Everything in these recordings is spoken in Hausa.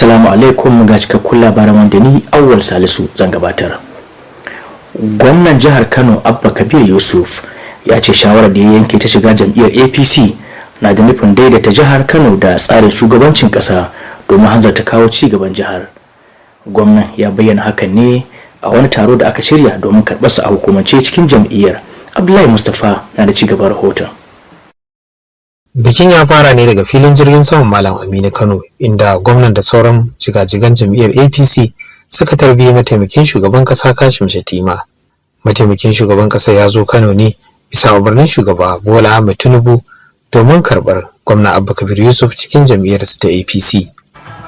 Assalamu alaikum ga cikakkun labaran wanda ni Awwal Salisu zan gabatar. Gwamnan jihar Kano Abba Kabir Yusuf ya ce shawarar da ya yanke ta shiga jam'iyyar APC na da nufin daidaita jihar Kano da tsarin shugabancin kasa domin hanzarta kawo ci gaban jihar. Gwamnan ya bayyana hakan ne a wani taro da aka shirya domin karɓar sa a hukumance cikin jam'iyyar. Abdullahi Mustafa na da ci gaban rahoton. Bikin ya fara ne daga filin jirgin saman Malam Aminu Kano, inda gwamnan da sauran jigajigan jam'iyyar APC suka tarbi mataimakin shugaban kasa Kashim Shettima. Mataimakin shugaban kasa ya zo Kano ne bisa umarnin shugaba Bola Ahmed Tinubu domin karbar gwamna Abba Kabir Yusuf cikin jam'iyyar ta APC.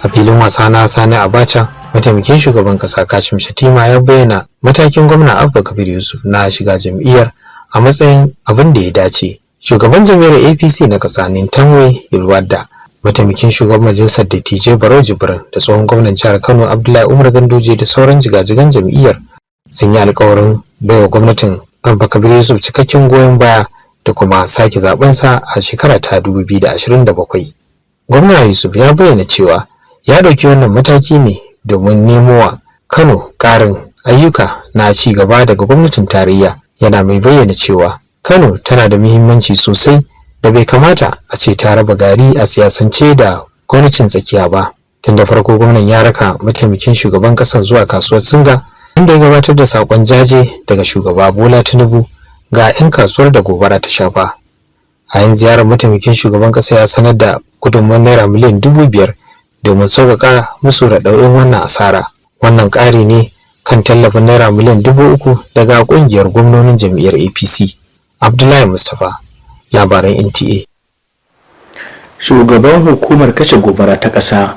A filin wasa na Sani Abacha, mataimakin shugaban kasa Kashim Shettima ya bayyana matakin gwamna Abba Kabir Yusuf na shiga jam'iyyar a matsayin abin da ya dace. Shugaban jam'iyyar APC na kasa Nintanwe Yilwada, mataimakin shugaban majalisar dattijai Barau Jibrin da tsohon gwamnan jihar Kano Abdullahi Umar Ganduje da sauran jigajigan jam'iyyar sun yi alƙawarin baiwa gwamnatin Abba Kabir Yusuf cikakken goyon baya da kuma sake zabensa a shekara ta 2027. Gwamna Yusuf ya bayyana cewa ya ɗauki wannan mataki ne domin nemo wa Kano ƙarin ayyuka na ci gaba daga gwamnatin tarayya, yana mai bayyana cewa Kano tana da muhimmanci sosai da bai kamata a ce ta raba gari a siyasance da gwamnatin tsakiya ba. Tun da farko gwamnan ya raka mataimakin shugaban ƙasar zuwa kasuwar Singa, inda ya gabatar da sakon jaje daga shugaba Bola Tinubu ga 'yan kasuwar da gobara ta shafa. A yin ziyarar mataimakin shugaban ƙasa ya sanar da gudunmawar naira miliyan 5,000 domin sauƙaƙa musu raɗaɗin wannan asara. Wannan ƙari ne kan tallafin naira miliyan 3,000 daga ƙungiyar gwamnonin jam'iyyar APC. Abdullahi Mustafa, labaran NTA. Shugaban hukumar kashe gobara ta ƙasa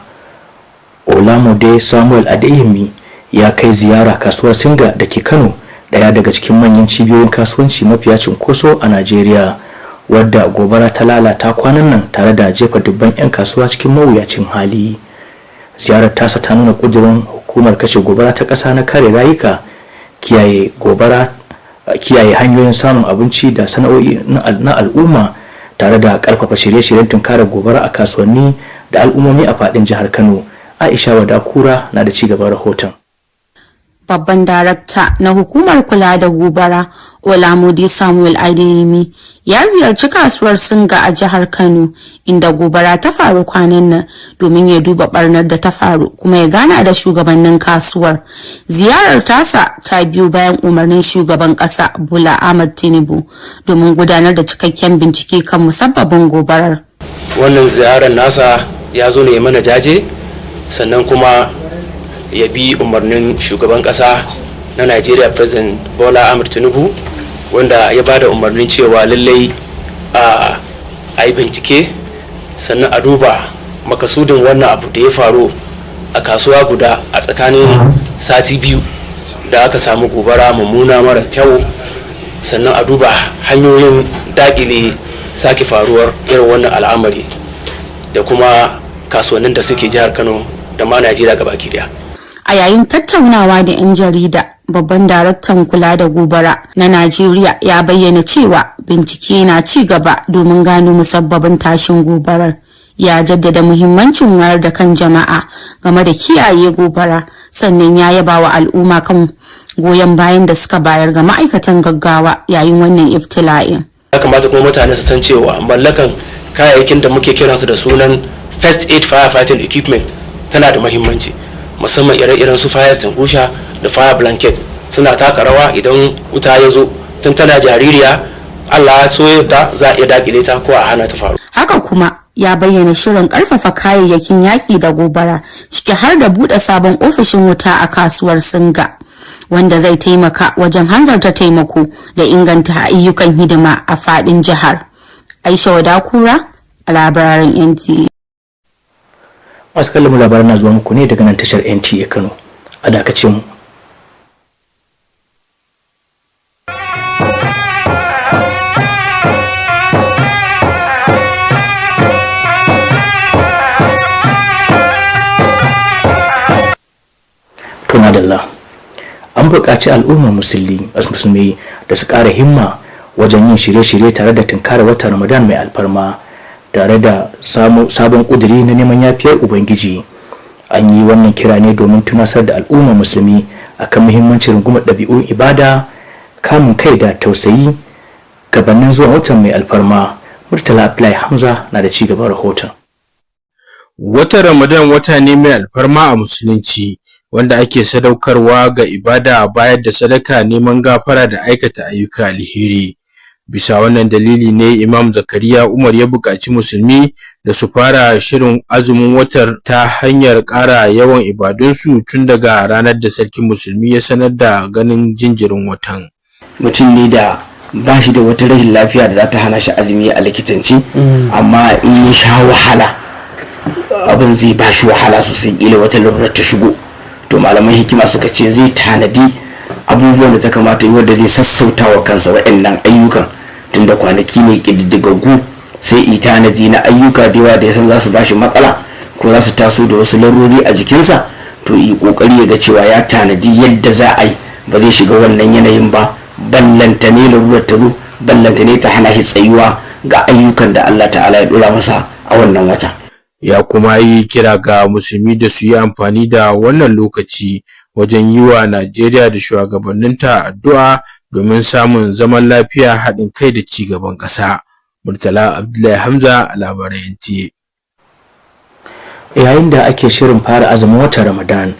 Olamide Samuel Adeyemi ya kai ziyara kasuwar Singa da ke Kano, ɗaya daga cikin manyan cibiyoyin kasuwanci mafiya cunkoso a Najeriya, wadda gobara ta lalata kwanan nan tare da jefa dubban 'yan kasuwa cikin mawuyacin hali. Ziyarar tasa ta nuna ƙudurin hukumar kashe gobara ta ƙasa na kare rayuka, kiyaye hanyoyin samun abinci da sana'o'i na al'umma, tare da karfafa shirye-shiryen tunkarar gobara a kasuwanni da al'ummomi a fadin jihar Kano. Aisha Wadakura na da cigaban rahoton. Babban darakta na hukumar kula da gobara Olamide Samuel Adeyemi ya ziyarci kasuwar Singa a jihar Kano, inda gobara ta faru kwanan nan, domin ya duba barnar da ta faru kuma ya gana da shugabannin kasuwar. Ziyarar tasa ta biyo bayan umarnin shugaban kasa Bola Ahmed Tinubu domin gudanar da cikakken bincike kan musabbabin gobarar. Wannan ziyarar nasa ya zo ne mana jaje, sannan kuma ya bi umarnin shugaban kasa na Najeriya President Bola Ahmed Tinubu, wanda ya bada umarnin cewa lallai a yi bincike sannan a duba makasudin wannan abu da ya faru a kasuwa guda a tsakanin sati biyu da aka samu gobara mummuna mara kyau, sannan a duba hanyoyin dakile sake faruwar irin wannan al'amari da kuma kasuwannin da suke jihar Kano da ma Najeriya gabaki daya. A yayin tattaunawa da 'yan jarida, babban daraktan kula da gobara na Najeriya ya bayyana cewa bincike na ci gaba domin gano musabbabin tashin gobarar. Ya jaddada muhimmancin wayar da kan jama'a game da kiyaye gobara, sannan ya yaba wa al'umma kan goyon bayan da suka bayar ga ma'aikatan gaggawa yayin wannan iftila'in. Ya kamata kuma mutane su san cewa mallakan kayayyakin da muke kiransu da sunan first aid firefighting equipment tana da muhimmanci, musamman ire-iren su fire extinguisher da fire blanket suna taka rawa idan wuta ya zo. Tun tana jaririya Allah ya so da za a iya dakile ta ko a hana ta faru. Haka kuma ya bayyana shirin karfafa kayayyakin yaƙi da gobara, ciki har da buɗe sabon ofishin wuta a kasuwar Singa, wanda zai taimaka wajen hanzarta taimako da inganta ayyukan hidima a faɗin jihar. Aisha Wadakura, a labaran NTA. Masu kallon labaran na zuwa muku ne daga nan tashar NTA Kano. A dakace mu. Madalla, an buƙaci al'ummar musulmi da su ƙara himma wajen yin shirye-shirye tare da tunkarar watan Ramadan mai alfarma, tare da sabon ƙuduri na neman yafiyar Ubangiji. An yi wannan kira ne domin tunasar da al'ummar musulmi akan muhimmancin rungumar ɗabi'un ibada, kamun kai da tausayi gabanin zuwa watan mai alfarma. Murtala Abdullahi Hamza na da ci gaban rahoton. Watan Ramadan wata ne mai alfarma a musulunci wanda ake sadaukarwa ga ibada, bayar da sadaka, neman gafara da aikata ayyuka alheri. Bisa wannan dalili ne Imam Zakariya Umar ya buƙaci musulmi da su fara shirin azumin watan ta hanyar ƙara yawan ibadunsu tun daga ranar da sarkin musulmi ya sanar da ganin jinjirin watan. Mutum ne da ba shi da wata rashin lafiya da za ta hana shi azumi a likitanci, amma in ya sha wahala abin zai ba shi wahala sosai, ƙila wata lalurar ta shigo, to malaman hikima suka ce zai tanadi abubuwan da ta kamata yi wanda zai sassauta wa kansa waɗannan ayyukan, tunda kwanaki ne ƙididdigaggu, sai i tanadi na ayyuka da yawa da ya san za su ba shi matsala ko za su taso da wasu larurori a jikinsa, to yi ƙoƙari ya ga cewa ya tanadi yadda za a yi ba zai shiga wannan yanayin ba, ballantane larurar ta zo, ballantane ta hana shi tsayuwa ga ayyukan da Allah ta'ala ya dora masa a wannan wata. Ya kuma yi kira ga musulmi da su yi amfani da wannan lokaci wajen yi wa Najeriya da shugabanninta addu'a domin samun zaman lafiya, haɗin kai da ci gaban ƙasa. Murtala Abdullahi Hamza, Labarai NTA. Yayin da ake shirin fara azumin watan Ramadan,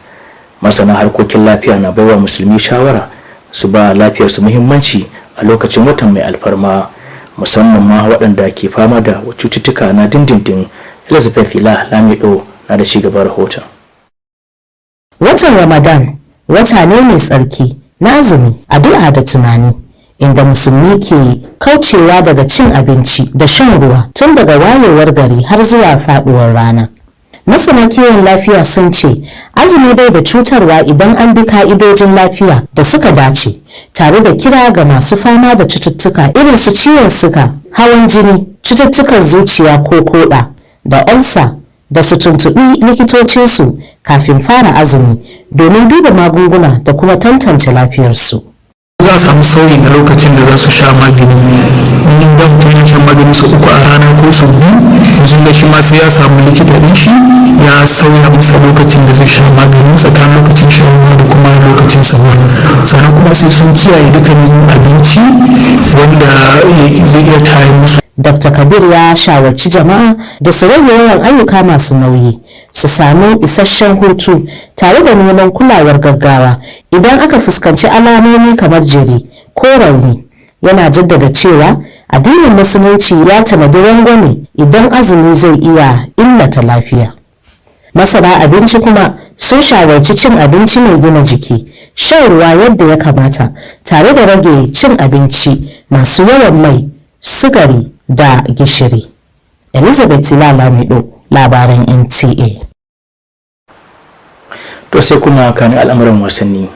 masana harkokin lafiya na baiwa musulmi shawara su ba lafiyarsu muhimmanci a lokacin watan mai alfarma, musamman ma waɗanda ke fama da cututtuka na dindindin. Elizabeth Ila Lamido na da cigaban rahoton. Watan Ramadan wata ne mai tsarki na azumi, addu'a da tunani, inda musulmi ke kaucewa daga cin abinci da shan ruwa tun daga wayewar gari har zuwa faɗuwar rana. Masana kiwon lafiya sun ce azumi bai da cutarwa idan an bi ka'idojin lafiya da suka dace, tare da kira ga masu fama da cututtuka irin su ciwon suga, hawan jini, cututtukan zuciya ko koda da ulcer da su tuntuɓi likitocinsu kafin fara azumi domin duba magunguna da kuma tantance lafiyarsu. Za a samu sauyi na lokacin da za su sha magani. In da mutum ya sha magani su 3 a rana ko su 2, yanzu da shi ma sai ya samu likita ɗin shi ya sauya masa lokacin da zai sha magani tsakanin lokacin shan ruwa da kuma lokacin sahur. Sannan kuma sai sun kiyaye dukkanin abinci wanda zai iya tayar musu. Dr. Kabir ya shawarci jama'a da su rage yawan ayyuka masu nauyi, su samu isasshen hutu tare da neman kulawar gaggawa idan aka fuskanci alamomi kamar jiri ko rauni. Yana jaddada cewa addinin musulunci ya tanadi rangwame idan azumi zai iya illata lafiya. Masana abinci kuma sun shawarci cin abinci mai gina jiki, shan ruwa yadda ya kamata, tare da rage cin abinci masu yawan mai, sukari da gishiri. Elizabeth Lamido, Labaran NTA. To sai kuma kan al'amuran wasanni.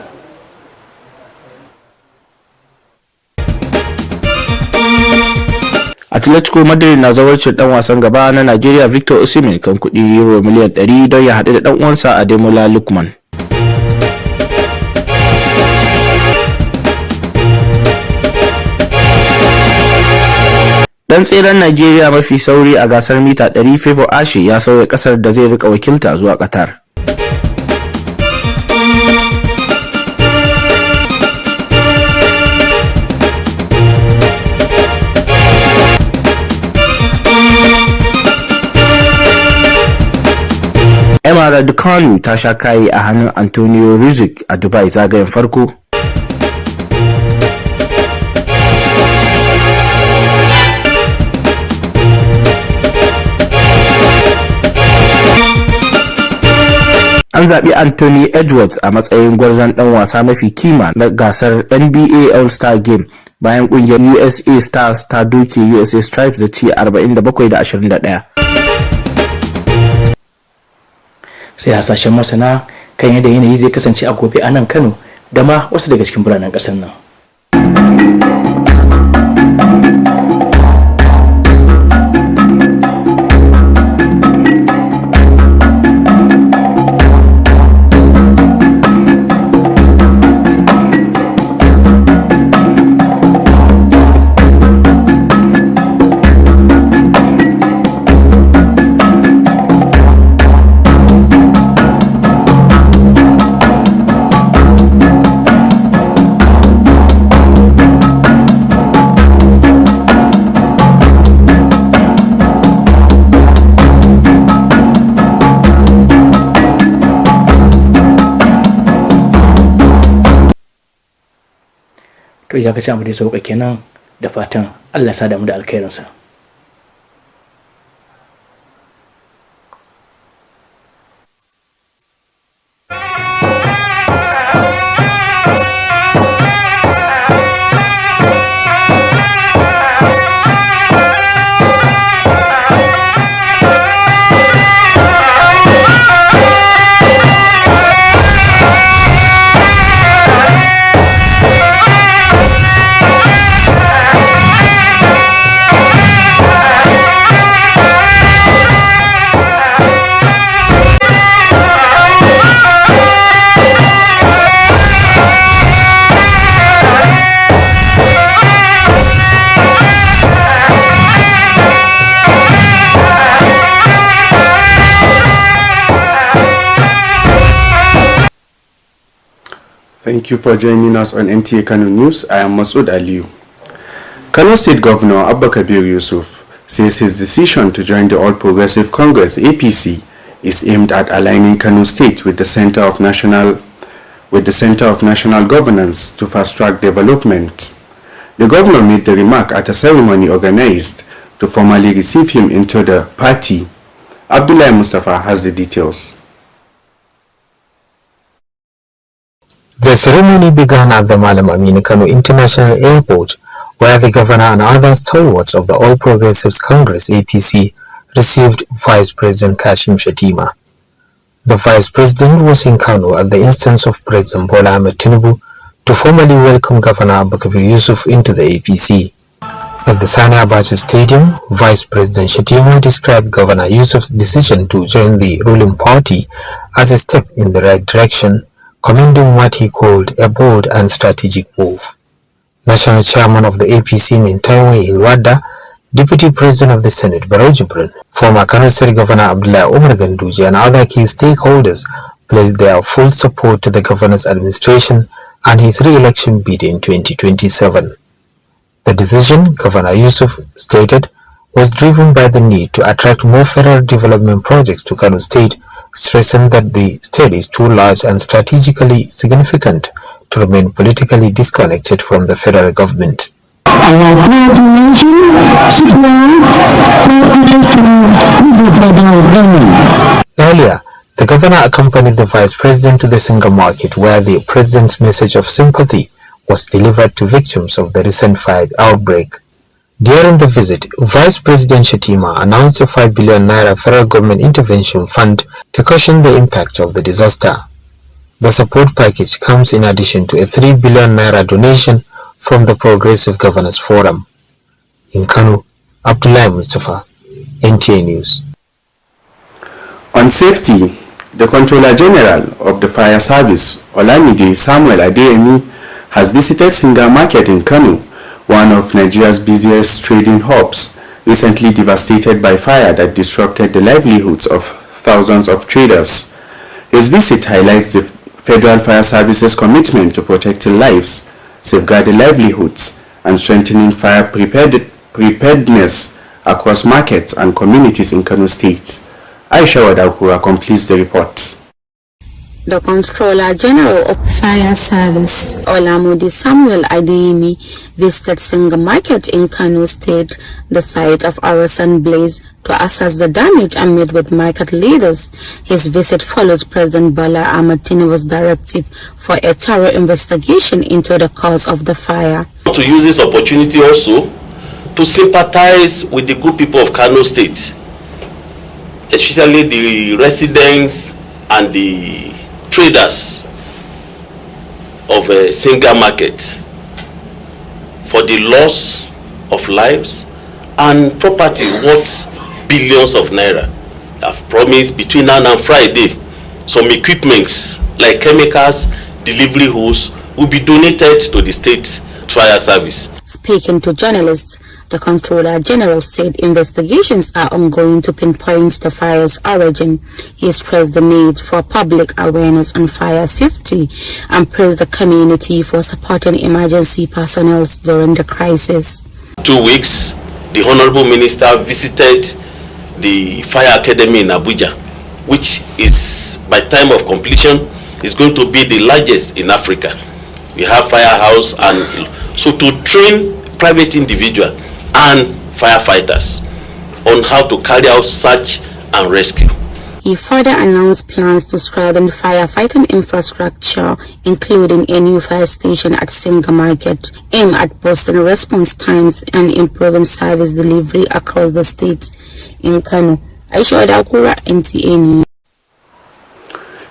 Atletico Madrid na zawarcin dan wasan gaba na Najeriya Victor Osimhen kan kudi euro miliyan 100 don ya haɗu da dan uwansa Ademola Lookman. Dan tseren Najeriya mafi sauri a gasar mita 100 Favour Ashe ya sauya kasar da zai rika wakilta zuwa Qatar. Nta Kano ta sha kayi a hannun Antonio Rizik a Dubai zagayen farko. An zaɓi Anthony Edwards a matsayin gwarzon ɗan wasa mafi kima na gasar NBA All-Star Game bayan ƙungiyar USA Stars ta doke USA Stripes da ci 47 da 21. Sai hasashen masana kan yadda yanayi zai kasance a gobe a nan Kano da ma wasu daga cikin biranen ƙasar nan. to ya kace amma dai sauka kenan da fatan Allah ya sada mu da alkhairinsa. Thank you for joining us on Nta Kano News. I am Masood Aliyu. Kano State Governor Abba Kabir Yusuf says his decision to join the All Progressive Congress (APC) is aimed at aligning Kano State with the Center of National Governance to fast-track development. The governor made the remark at a ceremony organized to formally receive him into the party. Abdullah Mustafa has the details. The ceremony began at the Malam Aminu Kano International Airport, where the governor and other stalwarts of the All Progressives Congress (APC) received Vice President Kashim Shettima. The Vice President was in Kano at the instance of President Bola Ahmed Tinubu to formally welcome Governor Abba Kabir Yusuf into the APC. At the Sani Abacha Stadium, Vice President Shettima described Governor Yusuf's decision to join the ruling party as a step in the right direction, commending what he called a bold and strategic move. National Chairman of the APC Nta Kano, Deputy President of the Senate Barau Jibrin, former Kano State Governor Abdullah Umar Ganduje and other key stakeholders pledged their full support to the governor's administration and his re-election bid in 2027. The decision, Governor Yusuf stated, was driven by the need to attract more federal development projects to Kano State, stressing that the state is too large and strategically significant to remain politically disconnected from the federal government. Earlier, the governor accompanied the vice president to the Singa market, where the president's message of sympathy was delivered to victims of the recent fire outbreak. During the visit, Vice President Shettima announced a 5 billion naira federal government intervention fund to cushion the impact of the disaster. The support package comes in addition to a 3 billion naira donation from the Progressive Governors Forum. In Kano, Abdullah Mustafa, NTA News. On safety, the Controller General of the Fire Service, Olamide Samuel Adeyemi, has visited Singa Market in Kano, one of Nigeria's busiest trading hubs, recently devastated by fire that disrupted the livelihoods of thousands of traders. His visit highlights the Federal Fire Service's commitment to protecting lives, safeguarding livelihoods, and strengthening fire preparedness across markets and communities in Kano State. Aisha Wadakura completes the report. The Controller General of Fire Service, Olamide Samuel Adeyemi, visited Singa Market in Kano State, the site of a recent blaze, to assess the damage and meet with market leaders. His visit follows President Bola Ahmed Tinubu's directive for a thorough investigation into the cause of the fire. To use this opportunity also to sympathize with the good people of Kano State, especially the residents and the traders of a Singa Market, for the loss of lives and property worth billions of naira. I've promised between now and Friday some equipments like chemicals, delivery hose will be donated to the state fire service. Speaking to journalists, the Controller General said investigations are ongoing to pinpoint the fire's origin. He stressed the need for public awareness on fire safety and praised the community for supporting emergency personnel during the crisis. 2 weeks, the Honorable Minister visited the Fire Academy in Abuja, which is, by time of completion, is going to be the largest in Africa. We have firehouse and So to train private individual and firefighters on how to carry out search and rescue. He further announced plans to strengthen firefighting infrastructure, including a new fire station at Singa Market, aimed at boosting response times and improving service delivery across the state. In Kano, Aisha Dakura, NTA News.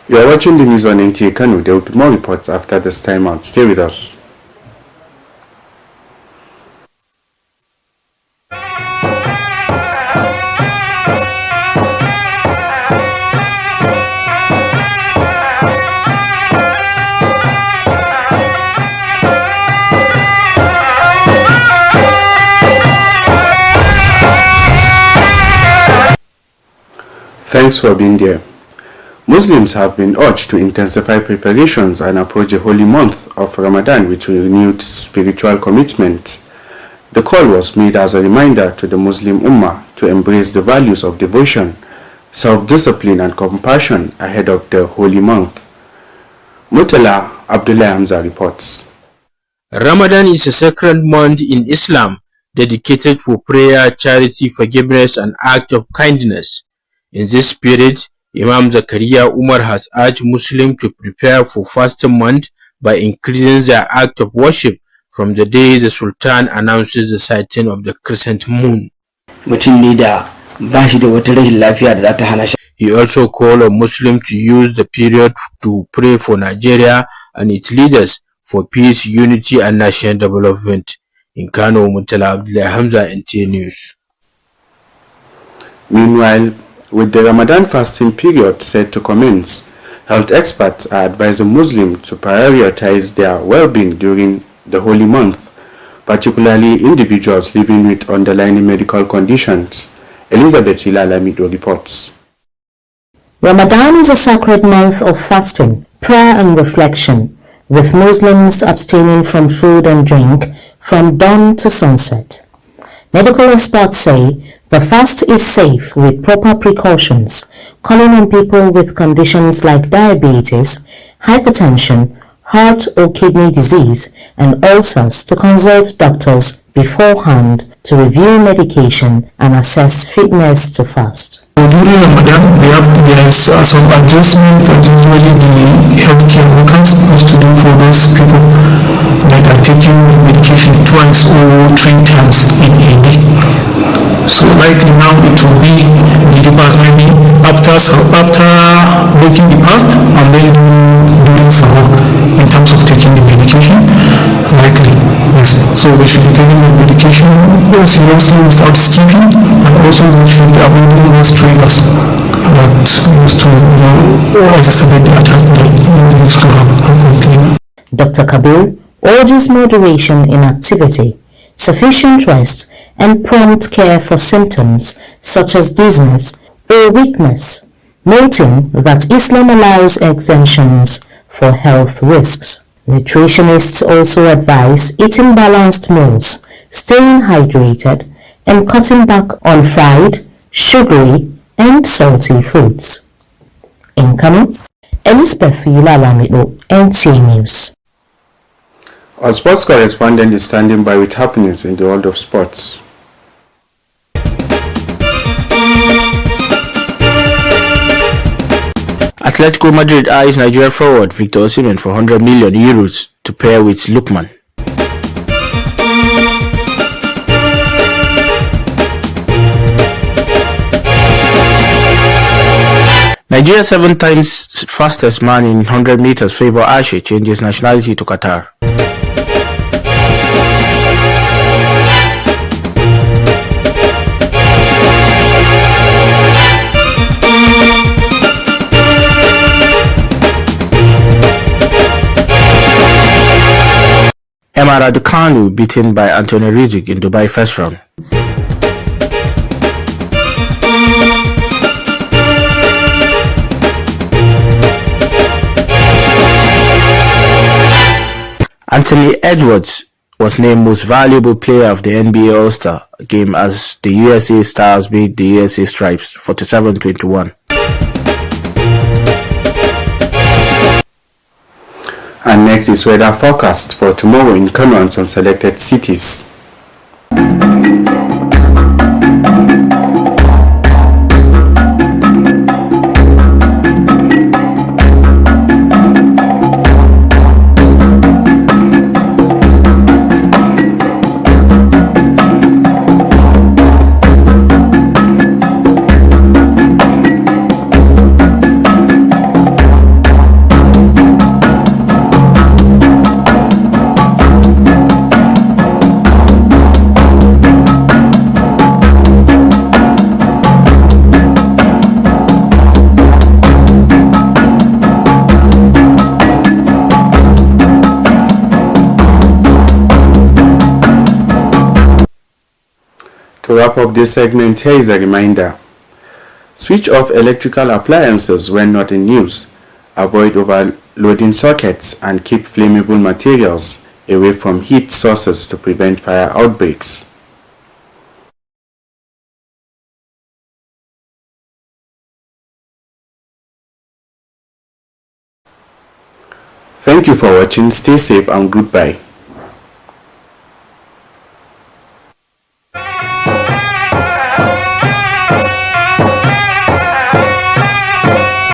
You are watching the news on Nta Kano. There will be more reports after this time out. Stay with us. Thanks for being there. Muslims have been urged to intensify preparations and approach the holy month of Ramadan with renewed spiritual commitment. The call was made as a reminder to the Muslim Ummah to embrace the values of devotion, self-discipline and compassion ahead of the holy month. Mutala Abdullah Hamza reports. Ramadan is a sacred month in Islam dedicated for prayer, charity, forgiveness and act of kindness. In this spirit, Imam Zakaria Umar has urged Muslims to prepare for fasting month by increasing their act of worship from the day the Sultan announces the sighting of the crescent moon. He also called on Muslims to use the period to pray for Nigeria and its leaders for peace, unity and national development. In Kano, Mutala Abdullah Hamza, NTA News. Meanwhile, with the Ramadan fasting period set to commence, health experts are advising Muslims to prioritize their well-being during the holy month, particularly individuals living with underlying medical conditions. Elizabeth Ilalamido reports. Ramadan is a sacred month of fasting, prayer and reflection, with Muslims abstaining from food and drink from dawn to sunset. Medical experts say the fast is safe with proper precautions, calling on people with conditions like diabetes, hypertension, heart or kidney disease, and ulcers to consult doctors beforehand to review medication and assess fitness to fast. During Ramadan, there's some adjustment that usually the healthcare workers supposed to do for those people that are taking medication twice or 3 times in a day. So likely now it will be the past maybe after breaking the fast and then during sahur in terms of taking the medication. Likely, yes. So they should be taking the medication seriously without skipping, and also they should be avoiding those triggers that used to exacerbate the attack that they used to have. Dr. Kabir urges moderation in activity, sufficient rest, and prompt care for symptoms such as dizziness or weakness, noting that Islam allows exemptions for health risks. Nutritionists also advise eating balanced meals, staying hydrated, and cutting back on fried, sugary, and salty foods. In Kano, Elizabeth Ilalamido, NTA News. Our sports correspondent is standing by with happenings in the world of sports. Atletico Madrid eyes Nigeria forward Victor Osimhen for €100 million to pair with Lookman. Nigeria's 7 times fastest man in 100 meters, Favour Ashe, changes nationality to Qatar. Nta Kano beaten by Anthony Riddick in Dubai first round. Anthony Edwards was named most valuable player of the NBA All-Star game as the USA Stars beat the USA Stripes 47-21. And next is weather forecast for tomorrow in Kano and some selected cities. To wrap up this segment, here is a reminder. Switch off electrical appliances when not in use. Avoid overloading sockets and keep flammable materials away from heat sources to prevent fire outbreaks. Thank you for watching. Stay safe and goodbye.